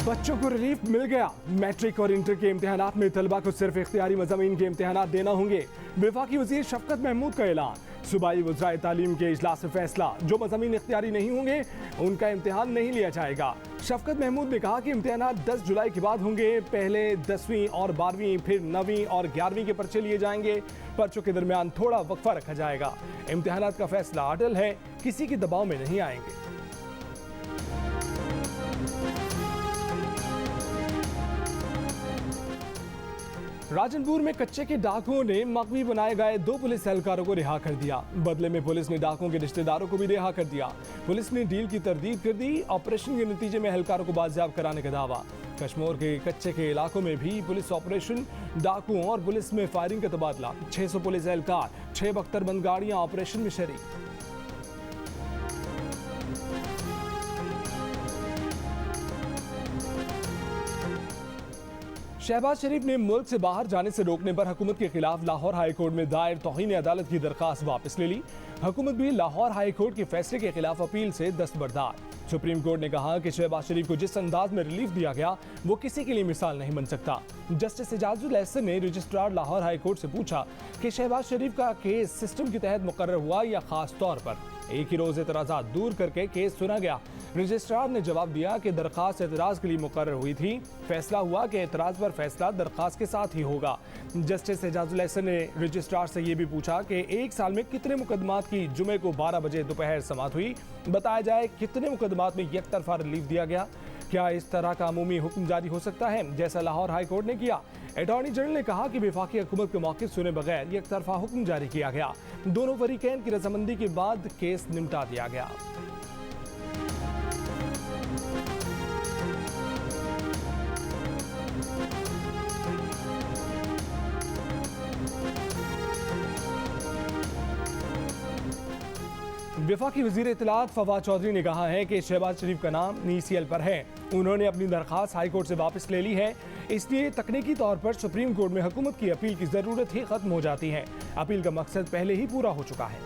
बच्चों को रिलीफ मिल गया। मैट्रिक और इंटर के इम्तिहानात में तलबा को सिर्फ इख्तियारी मज़ामीन के इम्तिहानात देना होंगे। वफाकी वज़ीर शफकत महमूद का ऐलान। सूबाई वज़राए तालीम के इजलास से फैसला, जो मज़ामीन इख्तियारी नहीं होंगे उनका इम्तिहान नहीं लिया जाएगा। शफकत महमूद ने कहा कि इम्तिहानात 10 जुलाई के बाद होंगे। पहले 10वीं और 12वीं, फिर 9वीं और 11वीं के पर्चे लिए जाएंगे। पर्चों के दरमियान थोड़ा वक्फा रखा जाएगा। इम्तिहानात का फैसला अटल है, किसी के दबाव में नहीं आएंगे। राजनपुर में कच्चे के डाकुओं ने मकवी बनाए गए 2 पुलिस एहलकारों को रिहा कर दिया। बदले में पुलिस ने डाकुओं के रिश्तेदारों को भी रिहा कर दिया। पुलिस ने डील की तरदीद कर दी। ऑपरेशन के नतीजे में एहलकारों को बाजियाब कराने का दावा। कश्मीर के कच्चे के इलाकों में भी पुलिस ऑपरेशन, डाकुओं और पुलिस में फायरिंग का तबादला। 600 पुलिस एहलकार, 6 बख्तरबंद गाड़ियां ऑपरेशन में शरीक। शहबाज शरीफ ने मुल्क से बाहर जाने से रोकने पर हुकूमत के खिलाफ लाहौर हाई कोर्ट में दायर तौहीन अदालत की दरखास्त वापस ले ली। हुकूमत भी लाहौर हाई कोर्ट के फैसले के खिलाफ अपील से दस्तबरदार। सुप्रीम कोर्ट ने कहा कि शहबाज शरीफ को जिस अंदाज में रिलीफ दिया गया वो किसी के लिए मिसाल नहीं बन सकता। जस्टिस एजाजुल एहसन ने रजिस्ट्रार लाहौर हाई कोर्ट से पूछा कि शहबाज शरीफ का केस सिस्टम के तहत मुकर्रर हुआ या खास तौर पर। एक ही रोज एतराज़ात दूर करके केस सुना गया। रजिस्ट्रार ने जवाब दिया कि दरखास्त एतराज़ के लिए मुकर्रर हुई थी। फैसला हुआ कि एतराज़ पर फैसला दरखास्त के साथ ही होगा। जस्टिस एजाजुल एहसन ने रजिस्ट्रार से ये भी पूछा कि 1 साल में कितने मुकदमात की जुमे को 12 बजे दोपहर समाअत हुई। बताया जाए कितने मुकदमात में एक तरफा रिलीफ दिया गया। क्या इस तरह का अमूमी हुक्म जारी हो सकता है जैसा लाहौर हाई कोर्ट ने किया। अटॉर्नी जनरल ने कहा कि वफाकी हुकूमत के मौक़िफ़ सुने बगैर एक तरफा हुक्म जारी किया गया। दोनों फरीकैन की रजामंदी के बाद केस निपटा दिया गया। वफाकी वज़ीर इत्तलात फवाद चौधरी ने कहा है कि शहबाज शरीफ का नाम ECL पर है। उन्होंने अपनी दरख्वास्त हाई कोर्ट से वापस ले ली है, इसलिए तकनीकी तौर पर सुप्रीम कोर्ट में हुकूमत की अपील की ज़रूरत ही ख़त्म हो जाती है। अपील का मकसद पहले ही पूरा हो चुका है।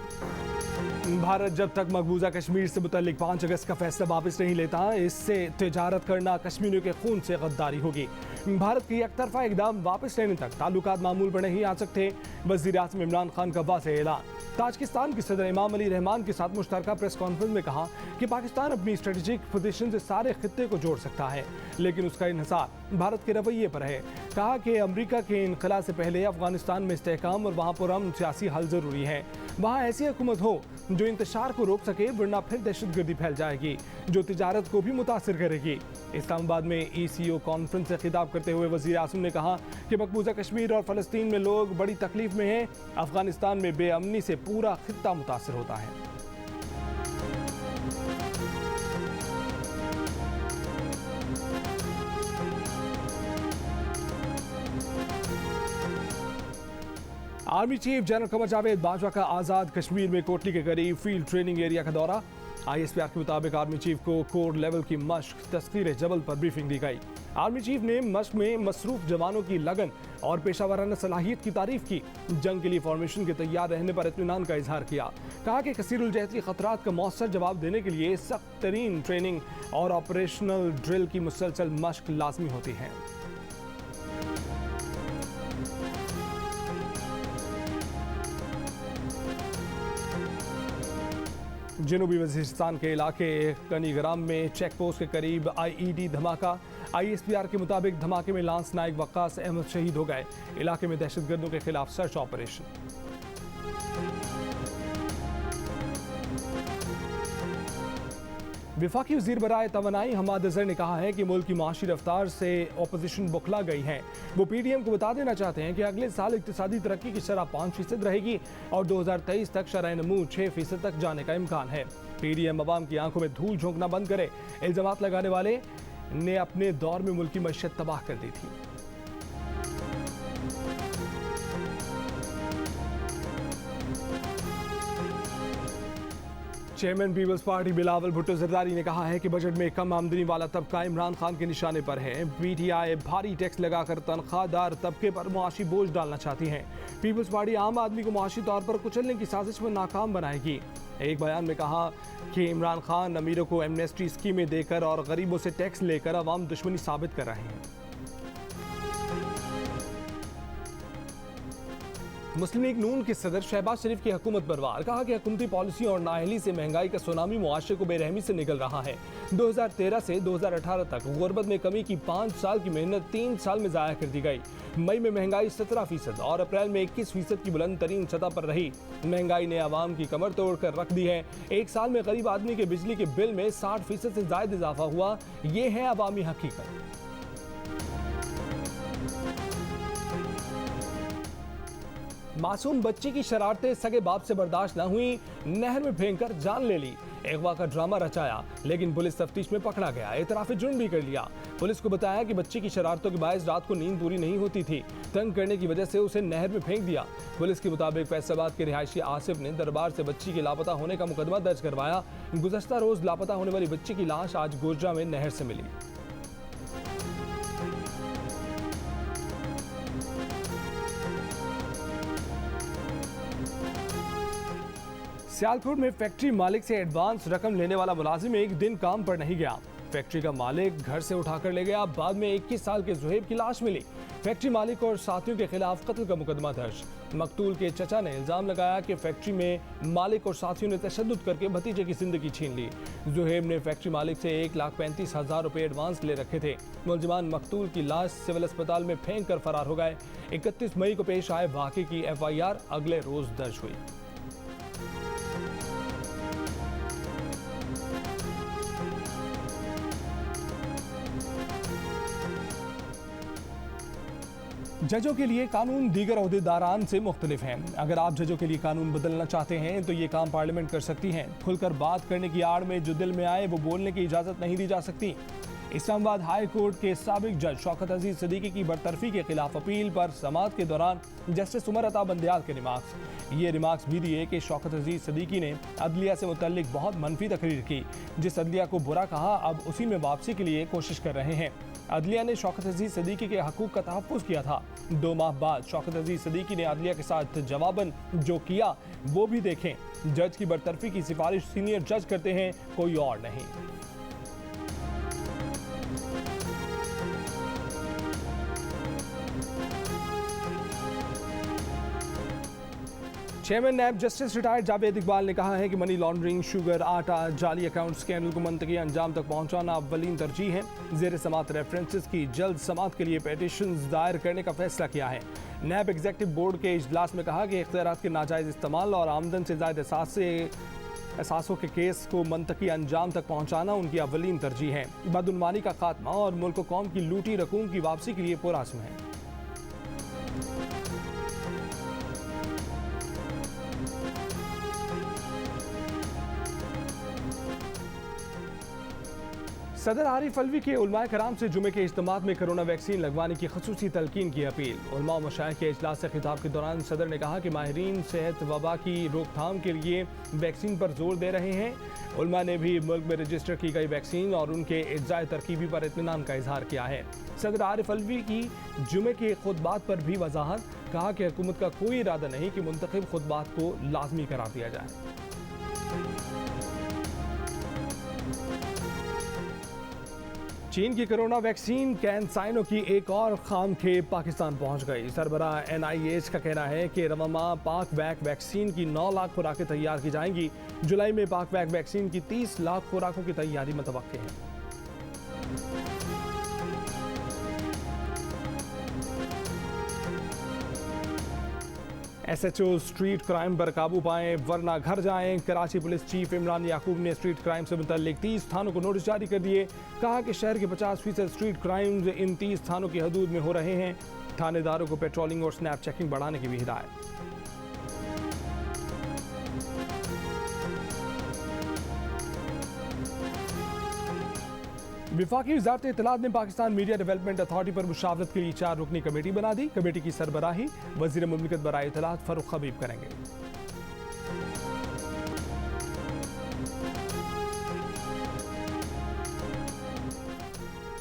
भारत जब तक मकबूजा कश्मीर से मुतल्लिक 5 अगस्त का फैसला वापस नहीं लेता, इससे तिजारत करना कश्मीरियों के खून से गद्दारी होगी। भारत के एक तरफा इकदाम वापस लेने तक ताल्लुकात मामूल पर नहीं आ सकते। वज़ीर आज़म इमरान खान का वाज़ेह ऐलान। ताजिकिस्तान के सदर इमाम अली रहमान के साथ मुश्तरका प्रेस कॉन्फ्रेंस में कहा कि पाकिस्तान अपनी स्ट्रेटेजिक पोजीशन से सारे खित्ते को जोड़ सकता है, लेकिन उसका इन्हिसार भारत के रवैये पर है। कहा कि अमेरिका के इनखला से पहले अफगानिस्तान में इस्तेहकाम और वहाँ पुरअमन सियासी हल ज़रूरी है। वहाँ ऐसी हुकूमत हो जो इंतशार को रोक सके, वरना फिर दहशतगर्दी फैल जाएगी जो तिजारत को भी मुतासिर करेगी। इस्लामाबाद में ECO कॉन्फ्रेंस से खिताब करते हुए वज़ीर आज़म ने कहा कि मकबूजा कश्मीर और फ़लस्तीन में लोग बड़ी तकलीफ में हैं। अफगानिस्तान में बेअमनी से पूरा खित्ता मुतासिर होता है। Army chief general Qamar Javed Bajwa का आज़ाद कश्मीर में कोटली के करीब फील्ड ट्रेनिंग एरिया का दौरा। ISPR के मुताबिक आर्मी चीफ को कोर लेवल की मश्क तस्कीर जबल पर ब्रीफिंग दी गई। आर्मी चीफ ने मश्क में मसरूफ जवानों की लगन और पेशावराना सलाहियत की तारीफ की। जंग के लिए फॉर्मेशन के तैयार रहने पर इत्मीनान का इजहार किया। कहा कि कसीरुल जहती खतरात का मौसर जवाब देने के लिए सख्त तरीन ट्रेनिंग और ऑपरेशनल ड्रिल की मुसलसल मश्क लाजमी होती है। जनूबी वज़ीरिस्तान के इलाके कनीग्राम में चेक पोस्ट के करीब IED धमाका। ISPR के मुताबिक धमाके में लांस नायक वक्कास अहमद शहीद हो गए। इलाके में दहशतगर्दों के खिलाफ सर्च ऑपरेशन। वफाकी वज़ीर बराए तवानाई हमाद अज़हर ने कहा है कि मुल्क की माशी रफ्तार से अपोजिशन बौखला गई है। वो PDM को बता देना चाहते हैं कि अगले साल इक़्तिसादी तरक्की की शरह 5% रहेगी और 2023 तक शरह नमू 6% तक जाने का इम्कान है। PDM अवाम की आंखों में धूल झोंकना बंद करे। इल्ज़ामात लगाने वाले ने अपने दौर में मुल्क की मईशत तबाह कर दी थी। चेयरमैन पीपल्स पार्टी बिलावल भुट्टो जरदारी ने कहा है कि बजट में कम आमदनी वाला तबका इमरान खान के निशाने पर है। पीटीआई भारी टैक्स लगाकर तनख्वाहदार तबके पर मुआशी बोझ डालना चाहती है। पीपल्स पार्टी आम आदमी को मुआशी तौर पर कुचलने की साजिश में नाकाम बनाएगी। एक बयान में कहा कि इमरान खान अमीरों को एमनेस्टी स्कीमें देकर और गरीबों से टैक्स लेकर अवाम दुश्मनी साबित कर रहे हैं। मुस्लिम लीग नून के सदर शहबाज शरीफ की हुकूमत पर वार। कहा कि हुकूमती पॉलिसी और नाअहली से महंगाई का सुनामी मुआशरे को बेरहमी से निकल रहा है। 2013 से 2018 तक गुर्बत में कमी की 5 साल की मेहनत 3 साल में ज़ाया कर दी गई। मई में महंगाई 17% और अप्रैल में 21% की बुलंद तरीन सतह पर रही। महंगाई ने आवाम की कमर तोड़ कर रख दी है। एक साल में गरीब आदमी के बिजली के बिल में 60% से ज़ायद इजाफा हुआ। ये है अवामी हकीकत। मासूम बच्ची की शरारतें सगे बाप से बर्दाश्त न हुई, नहर में फेंककर जान ले ली। अगवा का ड्रामा रचाया लेकिन पुलिस तफ्तीश में पकड़ा गया। एतराफ़ जुर्म भी कर लिया। पुलिस को बताया कि बच्ची की शरारतों के बायस रात को नींद पूरी नहीं होती थी। तंग करने की वजह से उसे नहर में फेंक दिया। पुलिस के मुताबिक फैसलाबाद के रिहायशी आसिफ ने दरबार से बच्ची के लापता होने का मुकदमा दर्ज करवाया। गुज़श्ता रोज लापता होने वाली बच्ची की लाश आज गोजरा में नहर से मिली। सियालकोट में फैक्ट्री मालिक से एडवांस रकम लेने वाला मुलाजिम एक दिन काम पर नहीं गया। फैक्ट्री का मालिक घर से उठाकर ले गया। बाद में 21 साल के जुहैब की लाश मिली। फैक्ट्री मालिक और साथियों के खिलाफ कत्ल का मुकदमा दर्ज। मकतूल के चचा ने इल्जाम लगाया कि फैक्ट्री में मालिक और साथियों ने तशद्दुद करके भतीजे की जिंदगी छीन ली। जुहैब ने फैक्ट्री मालिक से 1,35,000 रुपये एडवांस ले रखे थे। मुलजिमान मकतूल की लाश सिविल अस्पताल में फेंक कर फरार हो गए। 31 मई को पेश आए वाक़े की FIR अगले रोज दर्ज हुई। जजों के लिए कानून दीगर ओहदेदारान से मुख्तलिफ हैं। अगर आप जजों के लिए कानून बदलना चाहते हैं तो ये काम पार्लियामेंट कर सकती हैं। खुलकर बात करने की आड़ में जो दिल में आए वो बोलने की इजाज़त नहीं दी जा सकती। इस्लामाबाद हाई कोर्ट के साबिक जज शौकत अजीज सदीकी की बरतरफी के खिलाफ अपील पर समाअत के दौरान जस्टिस उमर अता बंदयाल के रिमार्क्स। ये रिमार्क्स भी दिए कि शौकत अजीज सदीकी ने अदलिया से मुतल्लिक बहुत मनफी तकरीर की। जिस अदलिया को बुरा कहा अब उसी में वापसी के लिए कोशिश कर रहे हैं। अदलिया ने शौकत अजीज सदीकी के हकूक का तहफ़्फ़ुज़ किया था। 2 माह बाद शौकत अजीज सदीकी ने अदलिया के साथ जवाबन जो किया वो भी देखें। जज की बरतरफी की सिफारिश सीनियर जज करते हैं, कोई और नहीं। Chairman NAB justice retired Javed Iqbal ने कहा है कि मनी लॉन्ड्रिंग, शुगर, आटा, जाली अकाउंट स्कैंडल को मुंतकी अंजाम तक पहुंचाना अव्वलीन तरजीह है। ज़ेर समात रेफरेंसेस की जल्द समात के लिए पेटिशन दायर करने का फैसला किया है। नैब एग्जीक्यूटिव बोर्ड के इजलास में कहा कि इख्तियारात के नाजायज़ इस्तेमाल और आमदन से ज़ायद एहसासों के केस को मुंतकी अंजाम तक पहुँचाना उनकी अव्वलीन तरजीह है। बदउनवानी का खात्मा और मुल्क कौम की लूटी रकूम की वापसी के लिए पुरआज़्म है। सदर आरिफ अलवी के उलमाए कराम से जुमे के इज्तिमा में कोरोना वैक्सीन लगवाने की खसूसी तलकीन की अपील। उलमा और मशाइख के इजलास से खिताब के दौरान सदर ने कहा कि माहिरीन सेहत वबा की रोकथाम के लिए वैक्सीन पर जोर दे रहे हैं। उलमा ने भी मुल्क में रजिस्टर की गई वैक्सीन और उनके इज्जाए तरकीबी पर इत्मीनान का इजहार किया है। सदर आरिफ अलवी की जुमे के खुतबात पर भी वजाहत। कहा कि हुकूमत का कोई इरादा नहीं कि मुंतखब खुतबात को लाजमी करार दिया जाए। चीन की कोरोना वैक्सीन कैंसाइनो की एक और खाम खेप पाकिस्तान पहुंच गई। सरबराह NIH का कहना है कि रवा माह पाक वैक वैक्सीन की 9 लाख खुराकें तैयार की जाएंगी। जुलाई में पाक वैक वैक्सीन की 30 लाख खुराकों की तैयारी मुतवक्के है। SHO स्ट्रीट क्राइम पर काबू पाएं वरना घर जाएं। कराची पुलिस चीफ इमरान याकूब ने स्ट्रीट क्राइम से मुतल्लिक 30 थानों को नोटिस जारी कर दिए। कहा कि शहर के 50% स्ट्रीट क्राइम्स इन 30 थानों की हदूद में हो रहे हैं। थानेदारों को पेट्रोलिंग और स्नैप चेकिंग बढ़ाने की भी हिदायत। वफाकी वज़ारत इत्तलात ने पाकिस्तान मीडिया डेवलपमेंट अथॉरिटी पर मुशावरत के लिए 4 रुकनी कमेटी बना दी। कमेटी की सरबराही वज़ीर मुमलिकत बराए इत्तलात फ़ारूक हबीब करेंगे।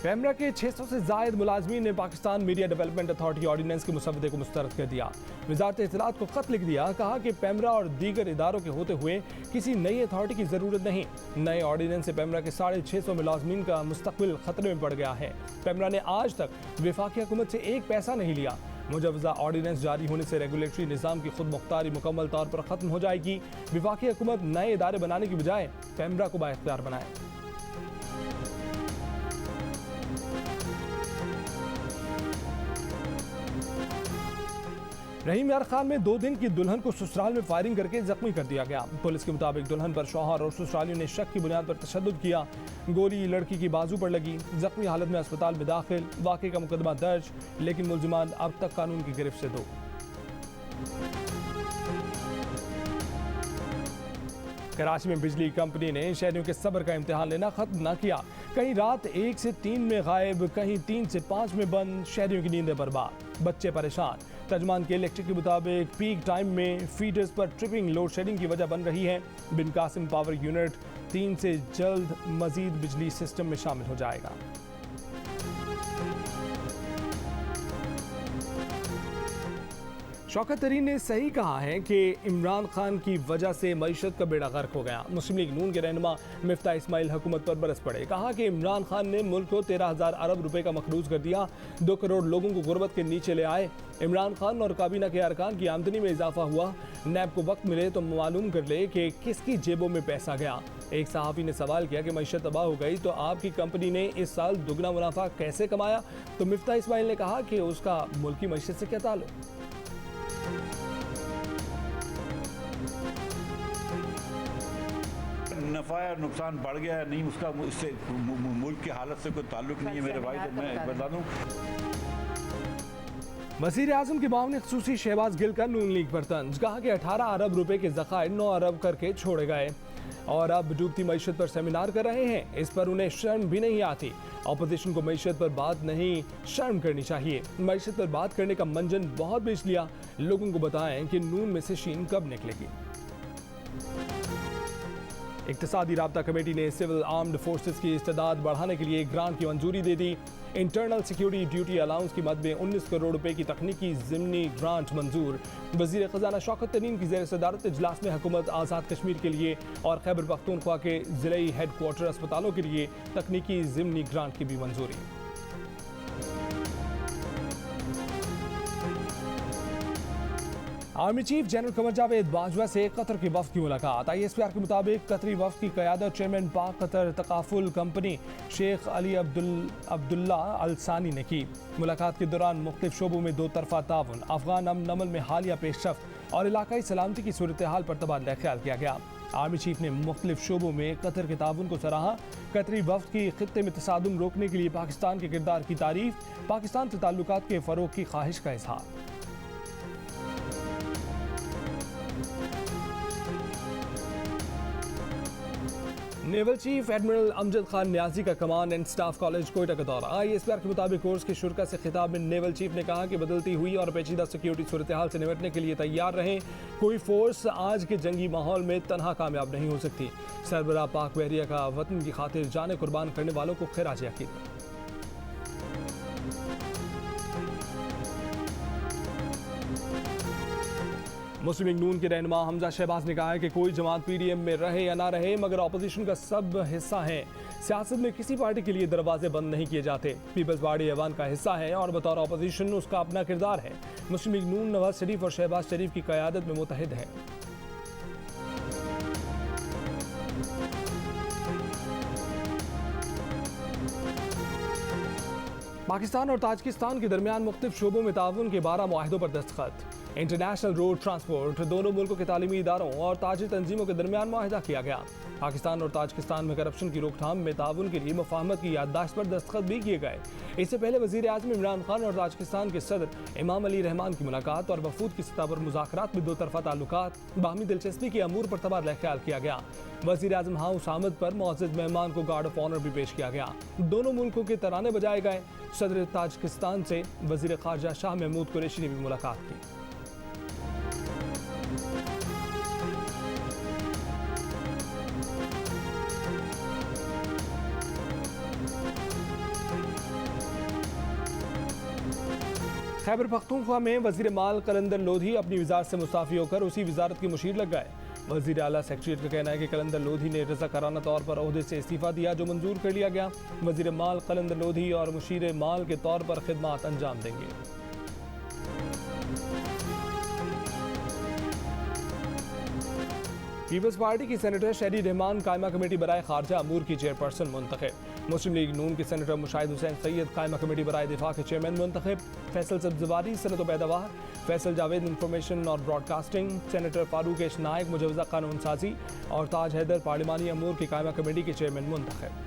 पैमरा के 600 से जायद मुलाजमीन ने Pakistan media development authority ordinance के मुसवदे को मुस्तरद कर दिया। वजारत इत्तलात को खत लिख दिया, कहा कि पैमरा और दीगर इदारों के होते हुए किसी नई अथॉरिटी की ज़रूरत नहीं। नए ऑर्डिनेंस से पैमरा के 650 मुलाजमीन का मुस्तकबिल खतरे में पड़ गया है। पैमरा ने आज तक वफाकी हुकूमत से एक पैसा नहीं लिया। मुजवजा ऑर्डिनेंस जारी होने से रेगुलेटरी निज़ाम की खुद मुख्तारी मुकम्मल तौर पर ख़त्म हो जाएगी। वफाकी हुकूमत नए इदारे बनाने की बजाय पैमरा को बाइख्तियार बनाए। रहीम यार खान में 2 दिन की दुल्हन को ससुराल में फायरिंग करके जख्मी कर दिया गया। पुलिस के मुताबिक दुल्हन पर शौहर और ससुरालियों ने शक की बुनियाद पर तशद्दुद किया। गोली लड़की की बाजू पर लगी, जख्मी हालत में अस्पताल में दाखिल। वाक़े का मुकदमा दर्ज, लेकिन मुलजिमान अब तक कानून की गिरफ्त से दो। कराची में बिजली कंपनी ने शहरियों के सब्र का इम्तिहान लेना खत्म न किया। कहीं रात 1 से 3 में गायब, कहीं 3 से 5 में बंद, शहरियों की नींदें बर्बाद, बच्चे परेशान। तर्जमान के इलेक्ट्रिक के मुताबिक पीक टाइम में फीडर्स पर ट्रिपिंग लोड शेडिंग की वजह बन रही है। बिन कासिम पावर यूनिट 3 से जल्द मजीद बिजली सिस्टम में शामिल हो जाएगा। शौकत तरीन ने सही कहा है कि इमरान खान की वजह से मईशत का बेड़ा गर्क हो गया। मुस्लिम लीग नून के रहनुमा मिफ्ता इस्माइल हुकूमत पर बरस पड़े। कहा कि इमरान खान ने मुल्क को 13,000 अरब रुपए का मखरूज कर दिया, 2 करोड़ लोगों को गुर्बत के नीचे ले आए। इमरान खान और काबीना के अरकान की आमदनी में इजाफा हुआ। नैब को वक्त मिले तो मालूम कर ले कि किसकी जेबों में पैसा गया। एक सहाफ़ी ने सवाल किया कि मईशत तबाह हो गई तो आपकी कंपनी ने इस साल दुगना मुनाफा कैसे कमाया? तो मिफ्ता इस्माइल ने कहा कि उसका मुल्की मईशत से क्या ताल्लुक। नफ़ा या नुकसान बढ़ गया है नहीं, उसका इससे मुल्क की हालत से कोई ताल्लुक नहीं है मेरे भाई। तो मैं बता दूं, वज़ीर आज़म के मामले खसूसी शहबाज गिल का नून लीग पर तंज। कहा कि 18 अरब रुपए के ज़खायर 9 अरब करके छोड़े गए और अब डूबती मईशत पर सेमिनार कर रहे हैं। इस पर उन्हें शर्म भी नहीं आती। अपोजिशन को मईशत पर बात नहीं, शर्म करनी चाहिए। मईशत पर बात करने का मंजन बहुत बेच लिया। लोगों को बताएं कि नून में से शीन कब निकलेगी। इक्तिसादी राब्ता कमेटी ने सिविल आर्म्ड फोर्सेस की इस्तेदाद बढ़ाने के लिए ग्रांट की मंजूरी दे दी। इंटरनल सिक्योरिटी ड्यूटी अलाउंस की मद में 19 करोड़ रुपए की तकनीकी ज़िमनी ग्रांट मंजूर। वज़ीर ख़जाना शौकत तरीन की ज़ेर सदारत इजलास में हुकूमत आज़ाद कश्मीर के लिए और खैबर पख्तूनख्वा के ज़िले हेडक्वार्टर अस्पतालों के लिए तकनीकी ज़िमनी ग्रांट की भी मंजूरी। Army chief general Qamar Javed Bajwa से कतर के वफ्द की मुलाकात। ISPR के मुताबिक कतरी वफ्द की क़यादत चेयरमैन पाक Qatar takaful company Sheikh Ali Abdullah अल सानी ने की। मुलाकात के दौरान मुख्तलिफ शोबों में 2 तरफ़ा ताउन, अफगान अमन अमल में हालिया पेशरफ्त और इलाकाई सलामती की सूरत हाल पर तबादला ख्याल किया गया। आर्मी चीफ ने मुख्तलिफ शोबों में कतर के ताउन को सराहा। कतरी वफ्द की खित्ते में तसादुम रोकने के लिए पाकिस्तान के किरदार की तारीफ, पाकिस्तान से ताल्लुकात के फ़रोग़ की ख्वाहिश का इजहार। Naval chief admiral Amjad Khan Niazi का command and staff college Quetta का दौरा। ISPR के मुताबिक कोर्स के शुरा से खिताब में नेवल चीफ ने कहा कि बदलती हुई और पेचीदा सिक्योरिटी सूरत हाल से निपटने के लिए तैयार रहें। कोई फोर्स आज के जंगी माहौल में तनहा कामयाब नहीं हो सकती। सरबराह पाक बहरिया का वतन की खातिर जाने कुर्बान करने वालों को खिराज अकीदत। मुस्लिम लीग नून के रहनुमा हमजा शहबाज ने कहा है कि कोई जमात PDM में रहे या ना रहे मगर अपोजिशन का सब हिस्सा है। सियासत में किसी पार्टी के लिए दरवाजे बंद नहीं किए जाते। पीपल्स पार्टी ऐवान का हिस्सा है और बतौर अपोजिशन उसका अपना किरदार है। मुस्लिम लीग नून नवाज शरीफ और शहबाज शरीफ की क़यादत में मुतहद है। पाकिस्तान और ताजिकिस्तान के दरमियान मुख्तलिफ शोबों में ताउन के 12 मुआहिदों पर दस्तखत। इंटरनेशनल रोड ट्रांसपोर्ट, दोनों मुल्कों के तालीमी इदारों और ताजी तंजीमों के दरमियान मुआहिदा किया गया। पाकिस्तान और ताजिकिस्तान में करप्शन की रोकथाम में ताउन के लिए मुफाहमत की याददाश्त पर दस्तखत भी किए गए। इससे पहले वज़ीर आज़म इमरान खान और ताजिकिस्तान के सदर इमाम अली रहमान की मुलाकात और वफूद की सतह पर मुज़ाकरात में 2 तरफ़ा ताल्लुकात, बाहमी दिलचस्पी के अमूर पर तबादला ख्याल किया गया। वज़ीर आज़म हाउस आमद पर मुअज़्ज़ज़ मेहमान को गार्ड ऑफ ऑनर भी पेश किया गया। दोनों मुल्कों के तराने बजाए गए। सदर ताजिकिस्तान से वज़ीर ख़ारजा शाह महमूद कुरैशी ने भी मुलाकात की। खैबर पख्तूनख्वा में वजीर माल कलंदर लोधी अपनी वजारत से मुस्ताफ़ी होकर उसी वजारत के मुशीर लग गए। वजीर आला सेक्रेटरीट का कहना है कि कलंदर लोधी ने रज़ाकाराना तौर पर ओहदे से इस्तीफ़ा दिया, जो मंजूर कर लिया गया। वजीर माल कलंदर लोधी और मुशीर माल के तौर पर खिदमात अंजाम देंगे। पीपल्स पार्टी की सेनेटर शहरी रहमान कायमा कमेटी बराए खारजा अमूर की चेयरपर्सन मुंतखब। मुस्लिम लीग नून के सेनेटर मुशाहिद हुसैन सैयद कायमा कमेटी बराए दिफा के चेयरमैन मुंतखब। फैसल सब्जवारी सनत व पैदावार, फैसल जावेद इंफॉर्मेशन और ब्रॉडकास्टिंग, सेनेटर फारूक एश नायक मुजवजा कानून साजी और ताज हैदर पार्लिमानी अमूर की कायमा कमेटी के चेयरमैन मुंतखब।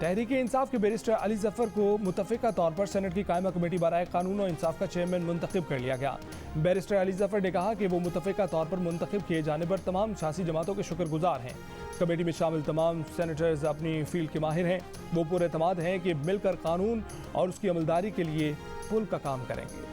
तहरीक इंसाफ के बैरिस्टर अली जफर को मुतफ़िका तौर पर सेनेट की कायमा कमेटी बराए कानून और इंसाफ का चेयरमैन मुंतखब कर लिया गया। बैरिस्टर अली जफर ने कहा कि वो मुतफ़िका तौर पर मुंतखब किए जाने पर तमाम सियासी जमातों के शुक्रगुजार हैं। कमेटी में शामिल तमाम सेनेटर्स अपनी फील्ड के माहिर हैं। वो पूरे एतमाद हैं कि मिलकर कानून और उसकी अमलदारी के लिए पुल का काम करेंगे।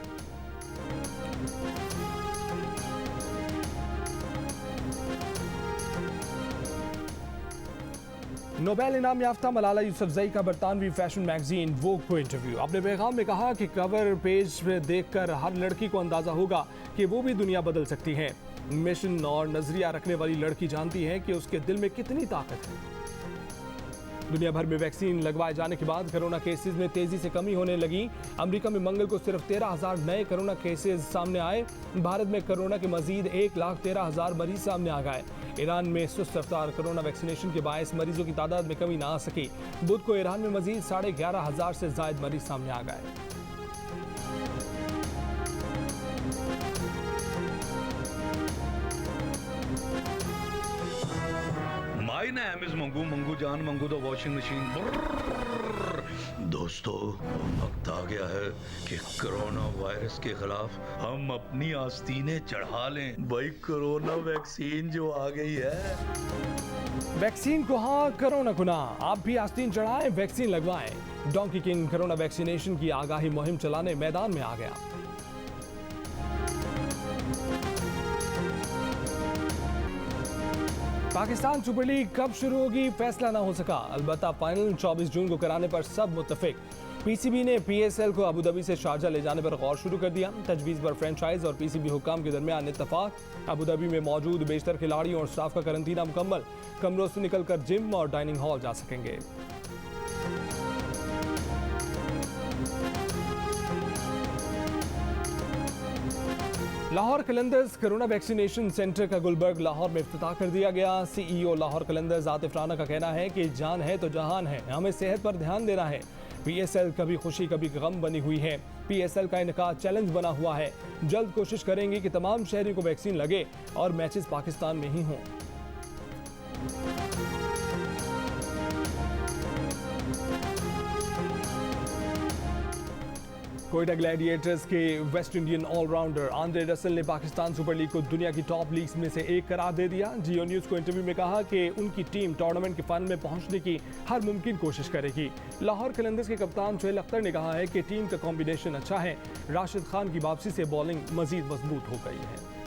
नोबेल इनाम याफ्ता मलाला यूसुफजई का बरतानवी फैशन मैगजीन वोग को इंटरव्यू। अपने पैगाम में कहा कि कवर पेज पर देखकर हर लड़की को अंदाजा होगा कि वो भी दुनिया बदल सकती है। मिशन और नजरिया रखने वाली लड़की जानती है कि उसके दिल में कितनी ताकत है। दुनिया भर में वैक्सीन लगवाए जाने के बाद कोरोना केसेस में तेजी से कमी होने लगी। अमेरिका में मंगल को सिर्फ 13,000 नए कोरोना केसेस सामने आए। भारत में कोरोना के मजीद 1,13,000 मरीज सामने आ गए। ईरान में सुस्त रफ्तार कोरोना वैक्सीनेशन के बायस मरीजों की तादाद में कमी ना आ सकी। बुध को ईरान में मजीद 11,500 से जायद मरीज सामने आ गए। माई नाम इज मंगू, मंगू जान मंगू द वॉशिंग मशीन। दोस्तों, वक्त आ गया है कि कोरोना वायरस के खिलाफ हम अपनी आस्तीनें चढ़ा लें। भाई कोरोना वैक्सीन जो आ गई है। वैक्सीन को हाँ, कोरोना को ना। आप भी आस्तीन चढ़ाएं, वैक्सीन लगवाएं। डोंकी किंग कोरोना वैक्सीनेशन की आगाही मुहिम चलाने मैदान में आ गया। पाकिस्तान सुपर लीग कब शुरू होगी, फैसला ना हो सका। अलबत्ता फाइनल 24 जून को कराने पर सब मुत्तफिक। पीसीबी ने पीएसएल को अबू धाबी से शारजा ले जाने पर गौर शुरू कर दिया। तजवीज़ पर फ्रेंचाइज और पीसीबी हुक्काम के दरमियान इत्तफाक। अबू धाबी में मौजूद बेशतर खिलाड़ियों और स्टाफ का करंतना मुकम्मल। कमरों से निकलकर जिम और डाइनिंग हॉल जा सकेंगे। Lahore Qalandars corona vaccination centre का गुलबर्ग लाहौर में इफ्तिताह कर दिया गया। सीईओ लाहौर कलंदर्स आतिफ राना का कहना है कि जान है तो जहान है, हमें सेहत पर ध्यान देना है। पीएसएल कभी खुशी कभी गम बनी हुई है। पीएसएल का इनका चैलेंज बना हुआ है। जल्द कोशिश करेंगे कि तमाम शहरियों को वैक्सीन लगे और मैचेस पाकिस्तान में ही हों। कोयटा ग्लैडिएटर्स के West Indian allrounder Andre Russell ने पाकिस्तान सुपर लीग को दुनिया की टॉप लीग्स में से एक करार दे दिया। जियो न्यूज़ को इंटरव्यू में कहा कि उनकी टीम टूर्नामेंट के फाइनल में पहुंचने की हर मुमकिन कोशिश करेगी। लाहौर कलंदर्स के कप्तान सोहेल अख्तर ने कहा है कि टीम का कॉम्बिनेशन अच्छा है। राशिद खान की वापसी से बॉलिंग मजीद मजबूत हो गई है।